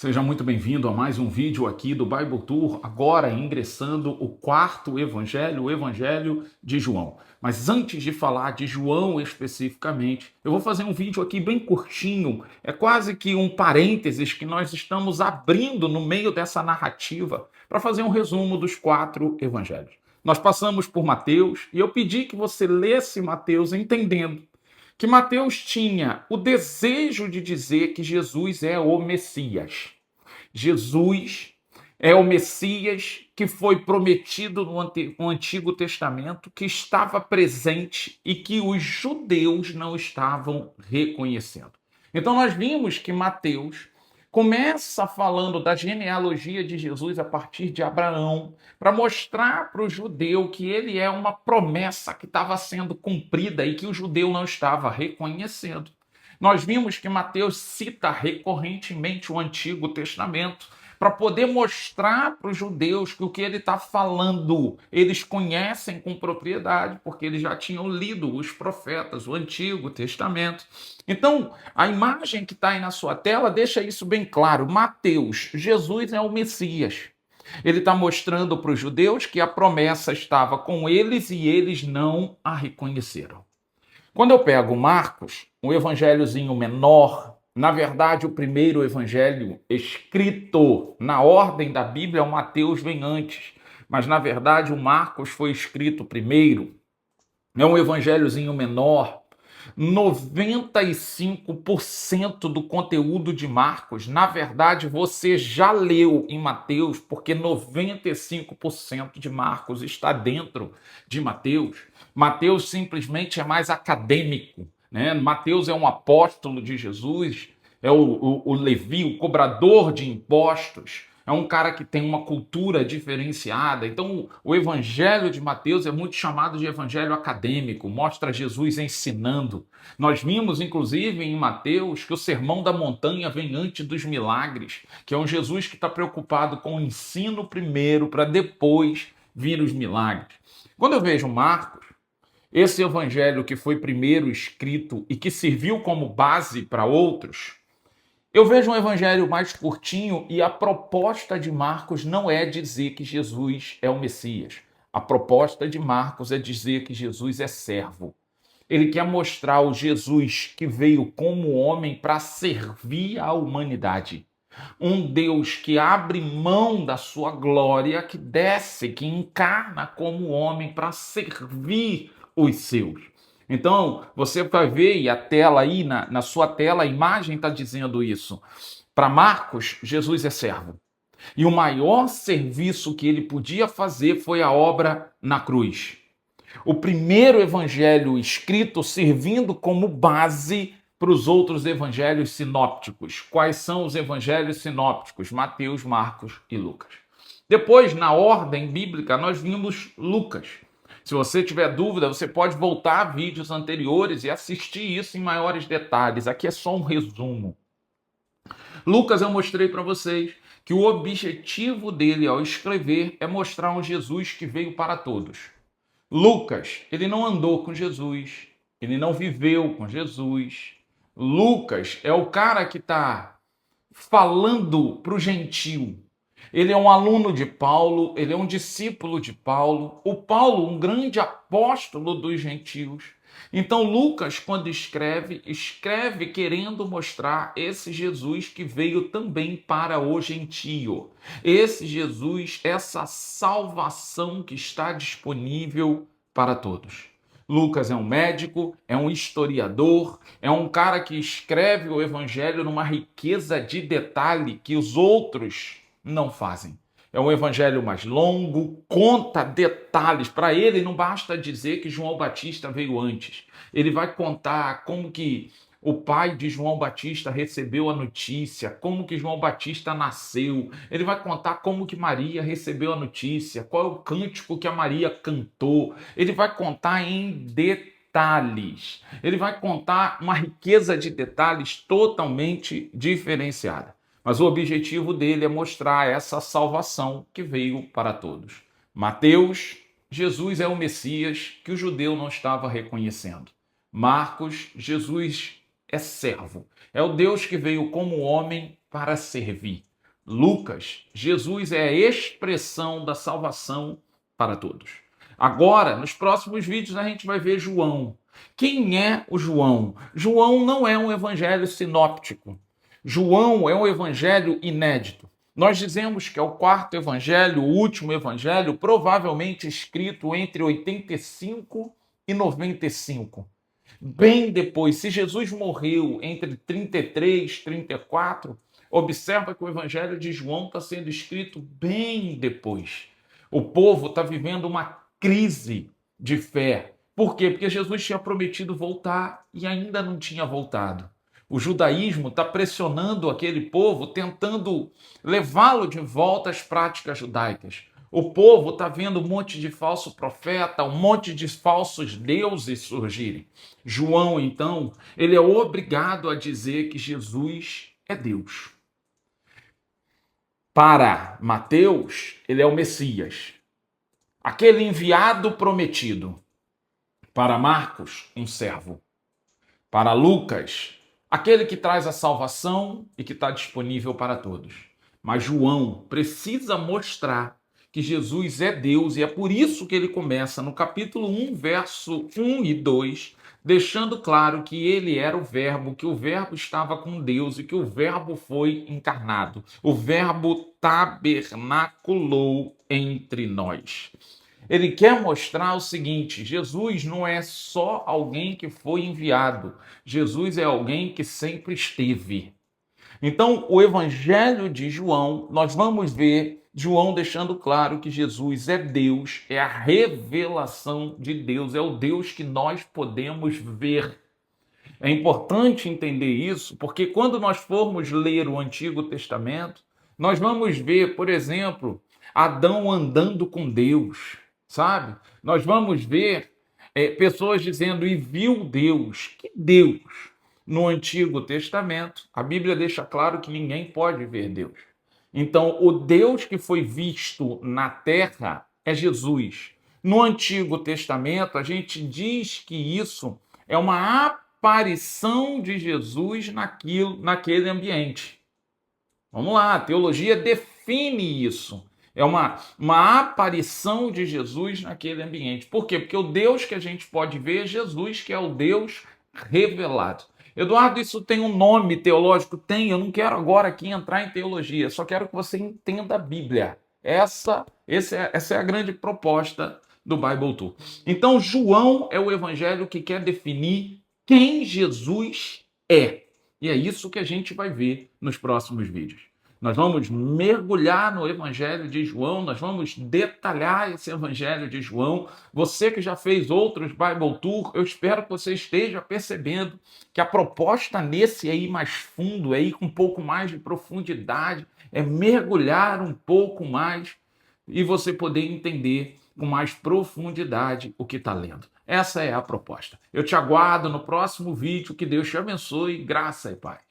Seja muito bem-vindo a mais um vídeo aqui do Bible Tour, agora ingressando o quarto evangelho, o evangelho de João. Mas antes de falar de João especificamente, eu vou fazer um vídeo aqui bem curtinho, é quase que um parênteses que nós estamos abrindo no meio dessa narrativa para fazer um resumo dos quatro evangelhos. Nós passamos por Mateus e eu pedi que você lesse Mateus entendendo que Mateus tinha o desejo de dizer que Jesus é o Messias. Jesus é o Messias que foi prometido no Antigo Testamento, que estava presente e que os judeus não estavam reconhecendo. Então nós vimos que Mateus começa falando da genealogia de Jesus a partir de Abraão, para mostrar para o judeu que ele é uma promessa que estava sendo cumprida e que o judeu não estava reconhecendo. Nós vimos que Mateus cita recorrentemente o Antigo Testamento para poder mostrar para os judeus que o que ele está falando eles conhecem com propriedade, porque eles já tinham lido os profetas, o Antigo Testamento. Então, a imagem que está aí na sua tela deixa isso bem claro. Mateus, Jesus é o Messias. Ele está mostrando para os judeus que a promessa estava com eles e eles não a reconheceram. Quando eu pego Marcos, um evangelhozinho menor, na verdade o primeiro evangelho escrito na ordem da Bíblia, o Mateus vem antes, mas na verdade o Marcos foi escrito primeiro. É um evangelhozinho menor. 95% do conteúdo de Marcos, na verdade, você já leu em Mateus, porque 95% de Marcos está dentro de Mateus. Mateus simplesmente é mais acadêmico, né? Mateus é um apóstolo de Jesus, é o Levi, o cobrador de impostos. É um cara que tem uma cultura diferenciada. Então, o evangelho de Mateus é muito chamado de evangelho acadêmico, mostra Jesus ensinando. Nós vimos, inclusive, em Mateus, que o Sermão da Montanha vem antes dos milagres, que é um Jesus que está preocupado com o ensino primeiro, para depois vir os milagres. Quando eu vejo Marcos, esse evangelho que foi primeiro escrito e que serviu como base para outros, eu vejo um evangelho mais curtinho e a proposta de Marcos não é dizer que Jesus é o Messias. A proposta de Marcos é dizer que Jesus é servo. Ele quer mostrar o Jesus que veio como homem para servir a humanidade. Um Deus que abre mão da sua glória, que desce, que encarna como homem para servir os seus. Então, você vai ver, e a tela aí, na sua tela, a imagem está dizendo isso. Para Marcos, Jesus é servo. E o maior serviço que ele podia fazer foi a obra na cruz. O primeiro evangelho escrito servindo como base para os outros evangelhos sinópticos. Quais são os evangelhos sinópticos? Mateus, Marcos e Lucas. Depois, na ordem bíblica, nós vimos Lucas. Se você tiver dúvida, você pode voltar a vídeos anteriores e assistir isso em maiores detalhes. Aqui é só um resumo. Lucas, eu mostrei para vocês que o objetivo dele ao escrever é mostrar um Jesus que veio para todos. Lucas, ele não andou com Jesus, ele não viveu com Jesus. Lucas é o cara que está falando para o gentio. Ele é um aluno de Paulo, ele é um discípulo de Paulo. O Paulo, um grande apóstolo dos gentios. Então, Lucas, quando escreve querendo mostrar esse Jesus que veio também para o gentio. Esse Jesus, essa salvação que está disponível para todos. Lucas é um médico, é um historiador, é um cara que escreve o evangelho numa riqueza de detalhe que os outros não fazem. É um evangelho mais longo, conta detalhes. Para ele não basta dizer que João Batista veio antes. Ele vai contar como que o pai de João Batista recebeu a notícia, como que João Batista nasceu. Ele vai contar como que Maria recebeu a notícia, qual é o cântico que a Maria cantou. Ele vai contar em detalhes. Ele vai contar uma riqueza de detalhes totalmente diferenciada. Mas o objetivo dele é mostrar essa salvação que veio para todos. Mateus, Jesus é o Messias que o judeu não estava reconhecendo. Marcos, Jesus é servo. É o Deus que veio como homem para servir. Lucas, Jesus é a expressão da salvação para todos. Agora, nos próximos vídeos, a gente vai ver João. Quem é o João? João não é um evangelho sinóptico. João é um evangelho inédito. Nós dizemos que é o quarto evangelho, o último evangelho, provavelmente escrito entre 85 e 95. Bem depois, se Jesus morreu entre 33 e 34, observa que o evangelho de João está sendo escrito bem depois. O povo está vivendo uma crise de fé. Por quê? Porque Jesus tinha prometido voltar e ainda não tinha voltado. O judaísmo está pressionando aquele povo, tentando levá-lo de volta às práticas judaicas. O povo está vendo um monte de falso profeta, um monte de falsos deuses surgirem. João, então, ele é obrigado a dizer que Jesus é Deus. Para Mateus, ele é o Messias, aquele enviado prometido. Para Marcos, um servo. Para Lucas, aquele que traz a salvação e que está disponível para todos. Mas João precisa mostrar que Jesus é Deus, e é por isso que ele começa no capítulo 1, verso 1 e 2, deixando claro que ele era o Verbo, que o Verbo estava com Deus e que o Verbo foi encarnado. O Verbo tabernaculou entre nós. Ele quer mostrar o seguinte: Jesus não é só alguém que foi enviado, Jesus é alguém que sempre esteve. Então, o Evangelho de João, nós vamos ver João deixando claro que Jesus é Deus, é a revelação de Deus, é o Deus que nós podemos ver. É importante entender isso, porque quando nós formos ler o Antigo Testamento, nós vamos ver, por exemplo, Adão andando com Deus, sabe? Nós vamos ver pessoas dizendo, e viu Deus. Que Deus? No Antigo Testamento, a Bíblia deixa claro que ninguém pode ver Deus. Então, o Deus que foi visto na terra é Jesus. No Antigo Testamento, a gente diz que isso é uma aparição de Jesus naquele ambiente. Vamos lá, a teologia define isso. É uma aparição de Jesus naquele ambiente. Por quê? Porque o Deus que a gente pode ver é Jesus, que é o Deus revelado. Eduardo, isso tem um nome teológico? Tem, eu não quero agora aqui entrar em teologia, só quero que você entenda a Bíblia. Essa é a grande proposta do Bible Tour. Então, João é o evangelho que quer definir quem Jesus é. E é isso que a gente vai ver nos próximos vídeos. Nós vamos mergulhar no Evangelho de João, nós vamos detalhar esse Evangelho de João. Você que já fez outros Bible Tour, eu espero que você esteja percebendo que a proposta nesse é ir mais fundo, é ir com um pouco mais de profundidade, é mergulhar um pouco mais e você poder entender com mais profundidade o que está lendo. Essa é a proposta. Eu te aguardo no próximo vídeo. Que Deus te abençoe, graça e paz.